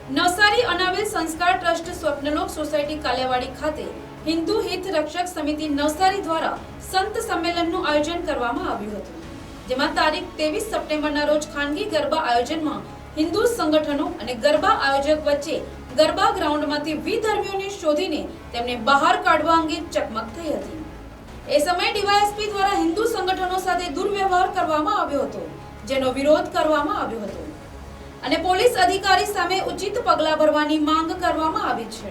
નવસારી અનાવિલ સંસ્કાર trust સ્વપ્નલોક society Kaliyawadi ખાતે હિન્દુ હિત રક્ષક સમિતિ નવસારી દ્વારા સંત સંમેલનનું આયોજન કરવામાં આવ્યું હતું, જેમાં તારીખ 23 સપ્ટેમ્બરના રોજ ખાનગી ગરબા આયોજનમાં હિન્દુ સંગઠનો અને ગરબા આયોજક વચ્ચે ગરબા ગ્રાઉન્ડમાંથી વિધર્મીઓને શોધીને તેમને બહાર કાઢવા અંગે ચકમક થઈ હતી। એ સમયે ડીવાયએસપી દ્વારા હિન્દુ સંગઠનો સાથે દુર્વ્યવહાર કરવામાં આવ્યો હતો, જેનો વિરોધ કરવામાં આવ્યો હતો અને પોલીસ અધિકારી સામે ઉચિત પગલાં ભરવાની માંગ કરવામાં આવી છે।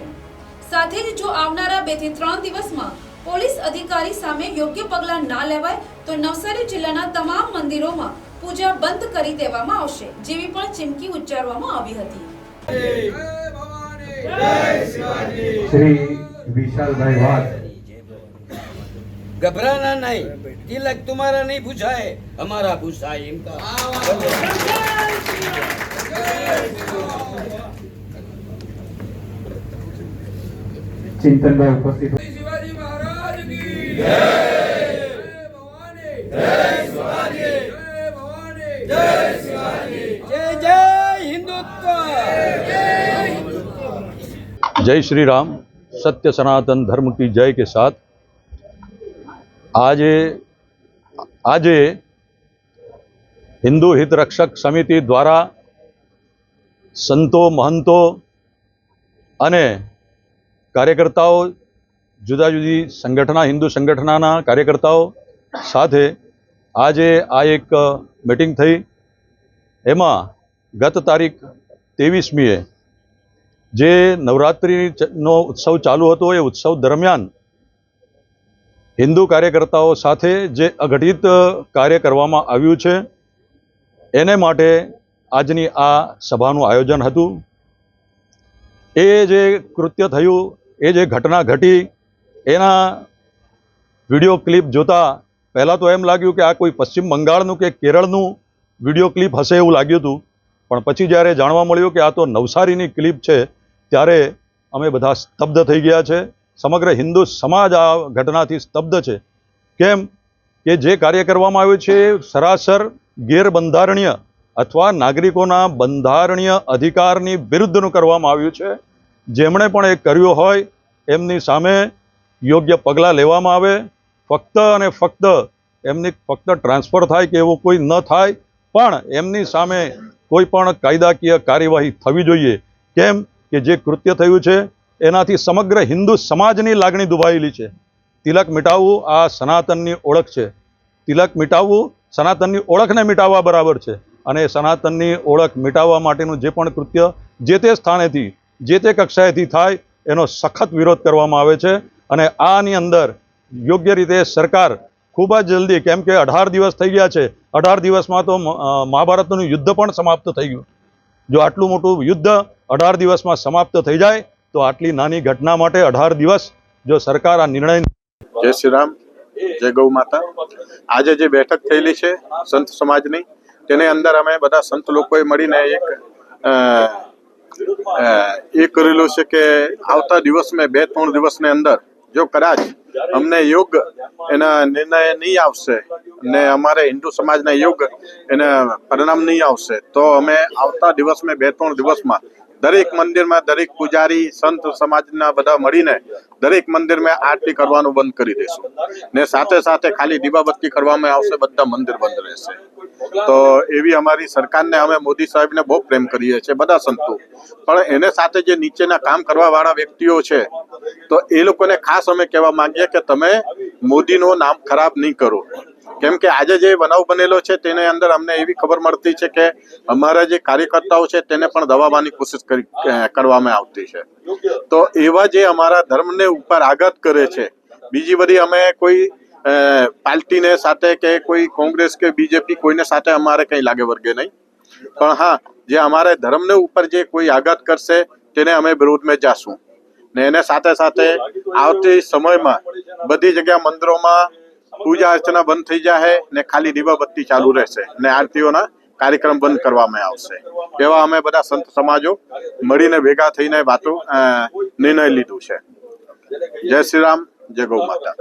સાથે જ જો આવનારા 2 થી 3 દિવસમાં પોલીસ અધિકારી સામે યોગ્ય પગલાં ના લેવાય તો નવસારી જિલ્લાના તમામ મંદિરોમાં પૂજા બંધ કરી દેવામાં આવશે, જેવી પણ ચીમકી ઉચ્ચારવામાં આવી હતી। श्री विशालभाई वाघ। घबराना नहीं, तिलक तुम्हारा नहीं पूछा है, हमारा पूछा है इनका। चिंतनभाई उपस्थित शिवाजी महाराज की जय, भवानी जय शिवाजी, जय भवानी जय शिवाजी, जय जय हिंदुत्व। जय श्री राम। सत्य सनातन धर्म की जय के साथ આજે હિન્દુ હિત રક્ષક સમિતિ દ્વારા સંતો મહંતો અને કાર્યકર્તાઓ, જુદા જુદી સંગઠના, હિન્દુ સંગઠનાના કાર્યકર્તાઓ સાથે આજે આ એક મીટિંગ થઈ। એમાં ગત તારીખ 23મીએ જે નવરાત્રિનો ઉત્સવ ચાલુ હતો, એ ઉત્સવ દરમિયાન હિન્દુ કાર્યકર્તાઓ સાથે જે અઘટિત કાર્ય કરવામાં આવ્યું છે, એને માટે આજની આ સભાનું આયોજન હતું। એ જે કૃત્ય થયું, એ જે ઘટના ઘટી, એના વિડીયો ક્લિપ જોતા પહેલાં તો એમ લાગ્યું કે આ કોઈ પશ્ચિમ બંગાળનું કે કેરળનું વિડીયો ક્લિપ હશે એવું લાગ્યું હતું, પણ પછી જ્યારે જાણવા મળ્યું કે આ તો નવસારીની ક્લિપ છે, ત્યારે અમે બધા સ્તબ્ધ થઈ ગયા છે। સમગ્ર હિન્દુ સમાજ આ ઘટનાથી સ્તબ્ધ છે। કેમ કે જે કાર્ય કરવામાં આવ્યું છે સરાસર ગેરબંધારણીય અથવા નાગરિકોના બંધારણીય અધિકારની વિરુદ્ધનું કરવામાં આવ્યું છે। જેમણે પણ એ કર્યું હોય એમની સામે યોગ્ય પગલાં લેવામાં આવે। ફક્ત અને ફક્ત એમની ટ્રાન્સફર થાય કે એવું કોઈ ન થાય, પણ એમની સામે કોઈ પણ કાયદાકીય કાર્યવાહી થવી જોઈએ। કેમ કે જે કૃત્ય થયું છે એનાથી સમગ્ર હિન્દુ સમાજની લાગણી દુભાયેલી છે। તિલક મિટાવવું આ સનાતનની ઓળખ છે। તિલક મિટાવવું સનાતનની ઓળખને મિટાવવા બરાબર છે, અને સનાતનની ઓળખ મિટાવવા માટેનું જે પણ કૃત્ય જે તે સ્થાનેથી, જે તે કક્ષાએથી થાય એનો સખત વિરોધ કરવામાં આવે છે। અને આની અંદર યોગ્ય રીતે સરકાર ખૂબ જ જલ્દી, કેમ કે 18 દિવસ થઈ ગયા છે, 18 દિવસમાં તો મહાભારતનું યુદ્ધ પણ સમાપ્ત થઈ ગયું। જો આટલું મોટું યુદ્ધ 18 દિવસમાં સમાપ્ત થઈ જાય તો આટલી નાની ઘટના માટે 18 દિવસ જો સરકાર આ નિર્ણય। જય શ્રી રામ, જય ગૌ માતા। આજે જે બેઠક થયેલી છે સંત સમાજની, તેની અંદર અમે બધા સંત લોકોએ મળીને એ કરેલું છે કે આવતા દિવસમાં 2-3 દિવસની અંદર જો કદાચ અમને યોગ્ય એના નિર્ણય નહીં આવશે ને અમારે હિન્દુ સમાજના યોગ્ય એના પરિણામ નહીં આવશે, તો અમે આવતા દિવસમાં 2-3 દિવસમાં દરેક મંદિરમાં દરેક પૂજારી સંત સમાજના બધા મળીને દરેક મંદિરમાં આરતી કરવાનું બંધ કરી દેશું, ને સાથે સાથે ખાલી દીવાબત્તી કરવામાં આવશે, બધા મંદિર બંધ રહેશે। તો એવી અમારી સરકારને, અમે મોદી સાહેબને બહુ પ્રેમ કરીએ છીએ બધા સંતો, પણ એને સાથે જે નીચેના કામ કરવા વાળા વ્યક્તિઓ છે, તો એ લોકોને ખાસ અમે કહેવા માંગીએ કે તમે મોદીનું નામ ખરાબ નહીં કરો। કેમ કે આજે જે બનાવ બનેલો છે તેની અંદર અમને એવી ખબર મળતી છે કે અમારા જે કાર્યકર્તાઓ છે તેને પણ દબાવવાની કોશિશ કરવામાં આવતી છે। તો એવા જે અમારા ધર્મને ઉપર આઘાત કરે છે, બીજી બધી અમે કોઈ પાર્ટીને સાથે કે કોઈ કોંગ્રેસ કે બીજેપી કોઈને સાથે અમારે કંઈ લાગે વર્ગે નહીં, પણ હા, જે અમારે ધર્મને ઉપર જે કોઈ આઘાત કરશે તેને અમે વિરોધમાં જાશું। ને એને સાથે સાથે આવતી સમયમાં બધી જગ્યા મંદિરોમાં પૂજા અર્ચના બંધ થઈ જાય ને ખાલી દીવાબત્તી ચાલુ રહેશે ને આરતીઓના કાર્યક્રમ બંધ કરવામાં આવશે। એવા અમે બધા સંત સમાજો મળીને ભેગા થઈને નિર્ણય લીધું છે। જય શ્રી રામ, જય ગૌ માતા।